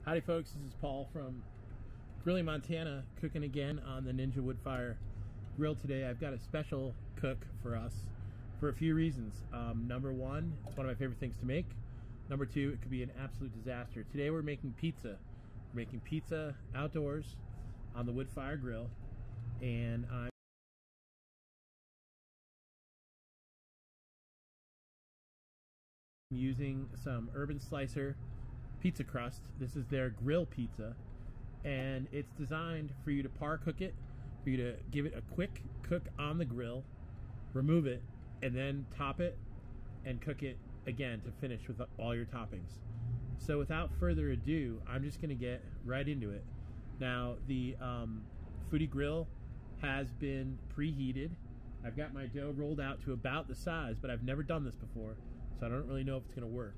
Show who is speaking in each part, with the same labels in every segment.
Speaker 1: Howdy folks, this is Paul from Grilling Montana, cooking again on the Ninja Woodfire Grill today. I've got a special cook for us for a few reasons. Number one, it's one of my favorite things to make. Number two, it could be an absolute disaster. Today we're making pizza. We're making pizza outdoors on the Woodfire Grill, and I'm using some Urban Slicer pizza crust. This is their grill pizza, and it's designed for you to par cook it, for you to give it a quick cook on the grill, remove it, and then top it and cook it again to finish with all your toppings. So without further ado, I'm just going to get right into it. Now the Foodi Grill has been preheated. I've got my dough rolled out to about the size, but I've never done this before, so I don't really know if it's going to work.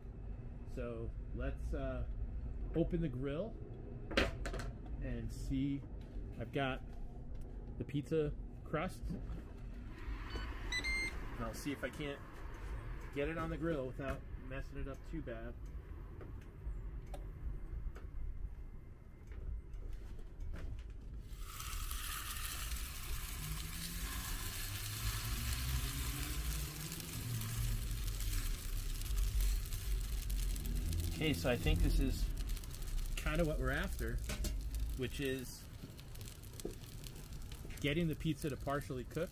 Speaker 1: So let's open the grill and see. I've got the pizza crust, and I'll see if I can't get it on the grill without messing it up too bad. Okay, so I think this is kind of what we're after, which is getting the pizza to partially cook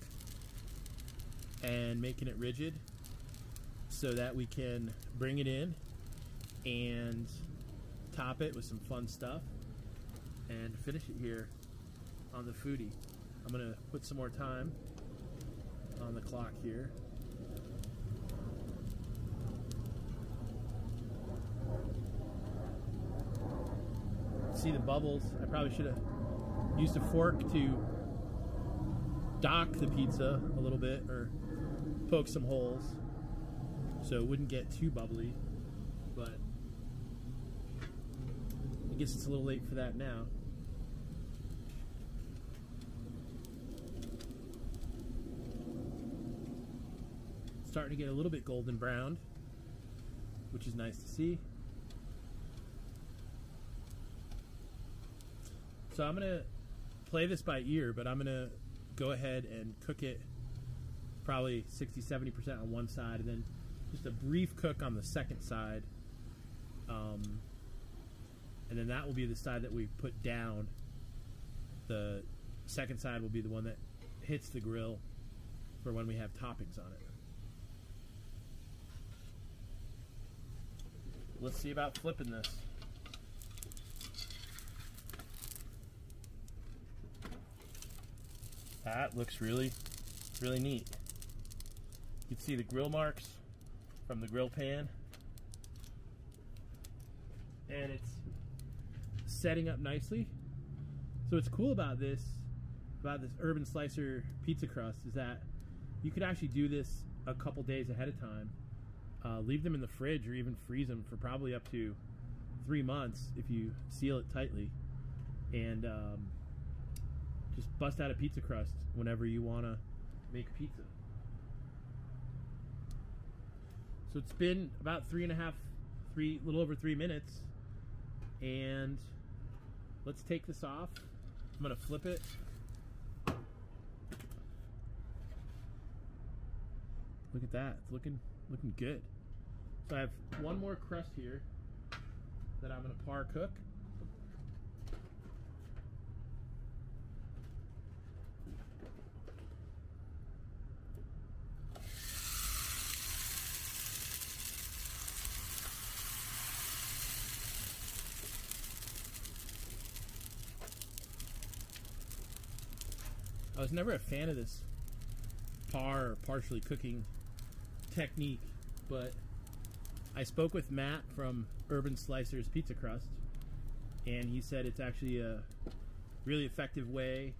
Speaker 1: and making it rigid so that we can bring it in and top it with some fun stuff and finish it here on the Foodi. I'm gonna put some more time on the clock here. See the bubbles. I probably should have used a fork to dock the pizza a little bit or poke some holes so it wouldn't get too bubbly, but I guess it's a little late for that now. It's starting to get a little bit golden browned, which is nice to see. So I'm gonna play this by ear, but I'm gonna go ahead and cook it probably 60–70% on one side, and then just a brief cook on the second side, and then that will be the side that we put down. The second side will be the one that hits the grill for when we have toppings on it. Let's see about flipping this. That looks really neat. You can see the grill marks from the grill pan, and it's setting up nicely. So what's cool about this Urban Slicer pizza crust is that you could actually do this a couple days ahead of time, leave them in the fridge or even freeze them for probably up to 3 months if you seal it tightly, and just bust out a pizza crust whenever you want to make pizza. So it's been about little over 3 minutes, and let's take this off. I'm gonna flip it. Look at that, it's looking good. So I have one more crust here that I'm gonna par cook. I was never a fan of this par or partially cooking technique, but I spoke with Matt from Urban Slicer's Pizza Crust, and he said it's actually a really effective way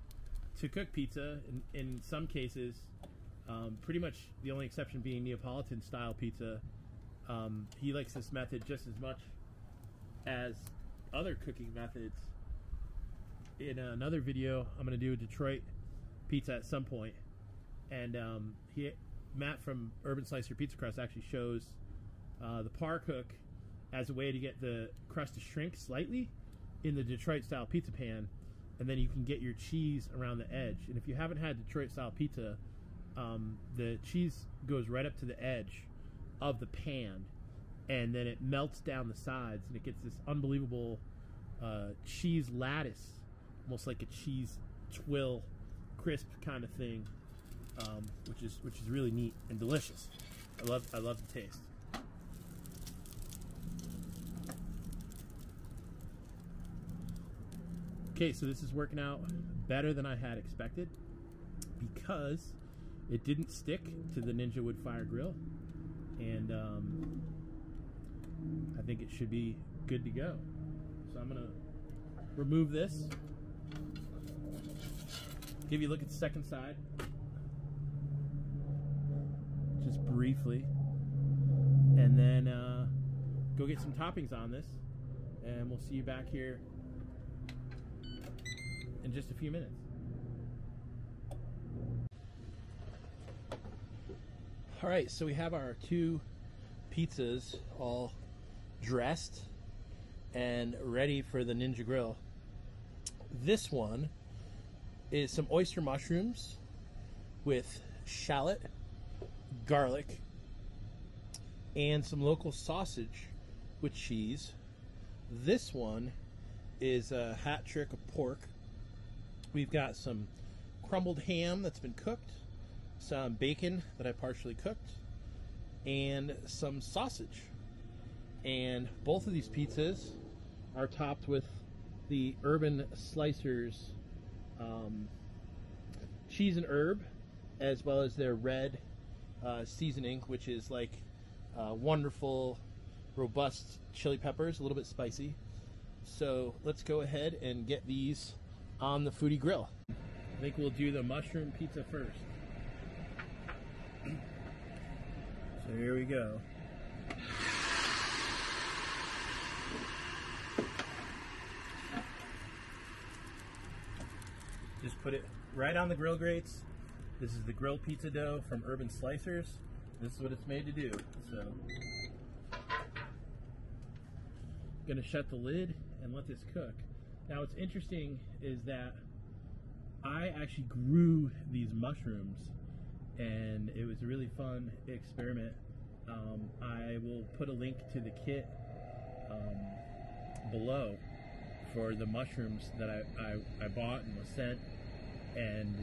Speaker 1: to cook pizza. In some cases, pretty much the only exception being Neapolitan style pizza. He likes this method just as much as other cooking methods. In another video, I'm going to do a Detroit pizza at some point, and Matt from Urban Slicer Pizza Crust actually shows the par cook as a way to get the crust to shrink slightly in the Detroit style pizza pan, and then you can get your cheese around the edge. And if you haven't had Detroit style pizza, the cheese goes right up to the edge of the pan, and then it melts down the sides, and it gets this unbelievable cheese lattice, almost like a cheese twill crisp kind of thing, which is really neat and delicious. I love the taste. Okay, so this is working out better than I had expected because it didn't stick to the Ninja Woodfire Grill, and I think it should be good to go. So I'm gonna remove this, give you a look at the second side, just briefly, and then go get some toppings on this, and we'll see you back here in just a few minutes. All right, so we have our two pizzas all dressed and ready for the Ninja Grill. This one is some oyster mushrooms with shallot, garlic, and some local sausage with cheese. This one is a hat trick of pork. We've got some crumbled ham that's been cooked, some bacon that I partially cooked, and some sausage. And both of these pizzas are topped with the Urban Slicers cheese and herb, as well as their red seasoning, which is like wonderful, robust chili peppers, a little bit spicy. So let's go ahead and get these on the Foodi Grill. I think we'll do the mushroom pizza first. So here we go. Just put it right on the grill grates. This is the grilled pizza dough from Urban Slicers. This is what it's made to do. So, gonna shut the lid and let this cook. Now what's interesting is that I actually grew these mushrooms, and it was a really fun experiment. I will put a link to the kit below for the mushrooms that I bought and was sent, and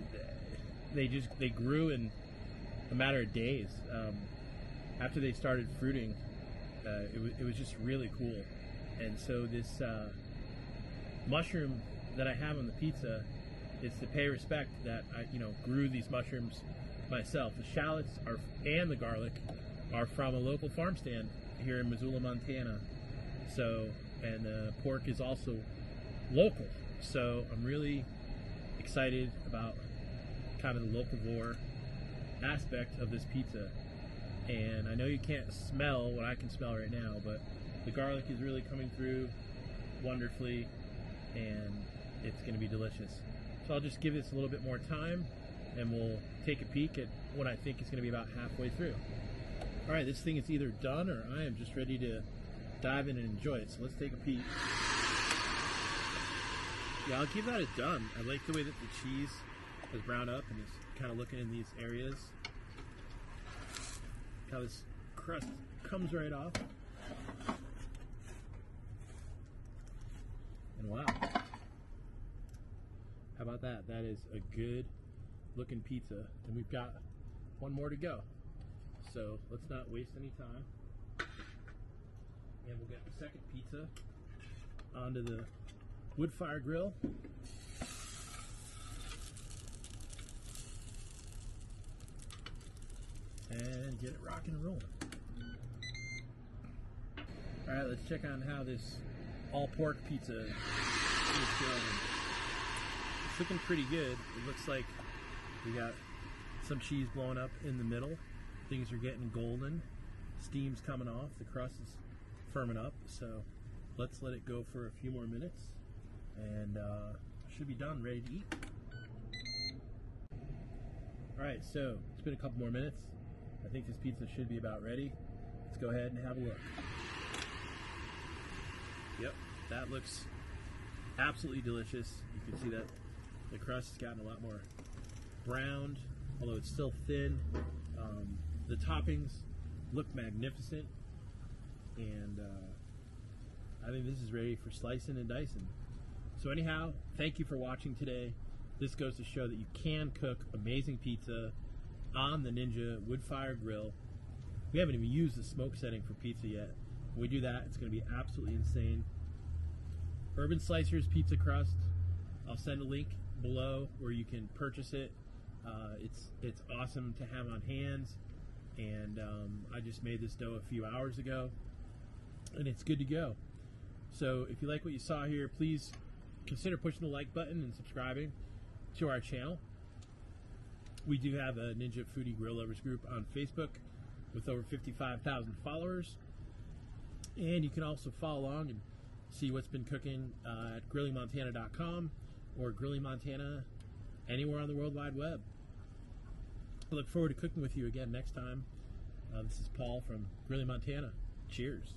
Speaker 1: they grew in a matter of days. After they started fruiting, it was just really cool. And so this mushroom that I have on the pizza is to pay respect that I grew these mushrooms myself. The shallots and the garlic are from a local farm stand here in Missoula, Montana. So, and the pork is also local. So I'm really excited about kind of the locavore aspect of this pizza. And I know you can't smell what I can smell right now, but the garlic is really coming through wonderfully, and it's going to be delicious. So I'll just give this a little bit more time, and we'll take a peek at what I think is going to be about halfway through. All right, this thing is either done or I am just ready to dive in and enjoy it. So let's take a peek. Yeah, I'll give that a done. I like the way that the cheese is browned up and is kind of looking in these areas. How this crust comes right off. And wow. How about that? That is a good looking pizza. And we've got one more to go. So let's not waste any time. And we'll get the second pizza onto the WoodFire Grill. And get it rocking and rolling. Alright, let's check on how this all pork pizza is going. It's looking pretty good. It looks like we got some cheese blowing up in the middle. Things are getting golden. Steam's coming off. The crust is firming up. So let's let it go for a few more minutes. And should be done, ready to eat. Alright, so it's been a couple more minutes. I think this pizza should be about ready. Let's go ahead and have a look. Yep, that looks Absolutely delicious. You can see that the crust has gotten a lot more browned, although it's still thin. The toppings look magnificent, and I think this is ready for slicing and dicing. So anyhow, thank you for watching today. This goes to show that you can cook amazing pizza on the Ninja Woodfire Grill. We haven't even used the smoke setting for pizza yet. When we do that, it's going to be absolutely insane. Urban Slicers pizza crust. I'll send a link below where you can purchase it. It's awesome to have on hand, and I just made this dough a few hours ago, and it's good to go. So if you like what you saw here, please consider pushing the like button and subscribing to our channel. We do have a Ninja Foodi Grill Lovers group on Facebook with over 55,000 followers, and you can also follow along and see what's been cooking at grillingmontana.com or Grilling Montana anywhere on the World Wide Web. I look forward to cooking with you again next time. This is Paul from Grilling Montana. Cheers.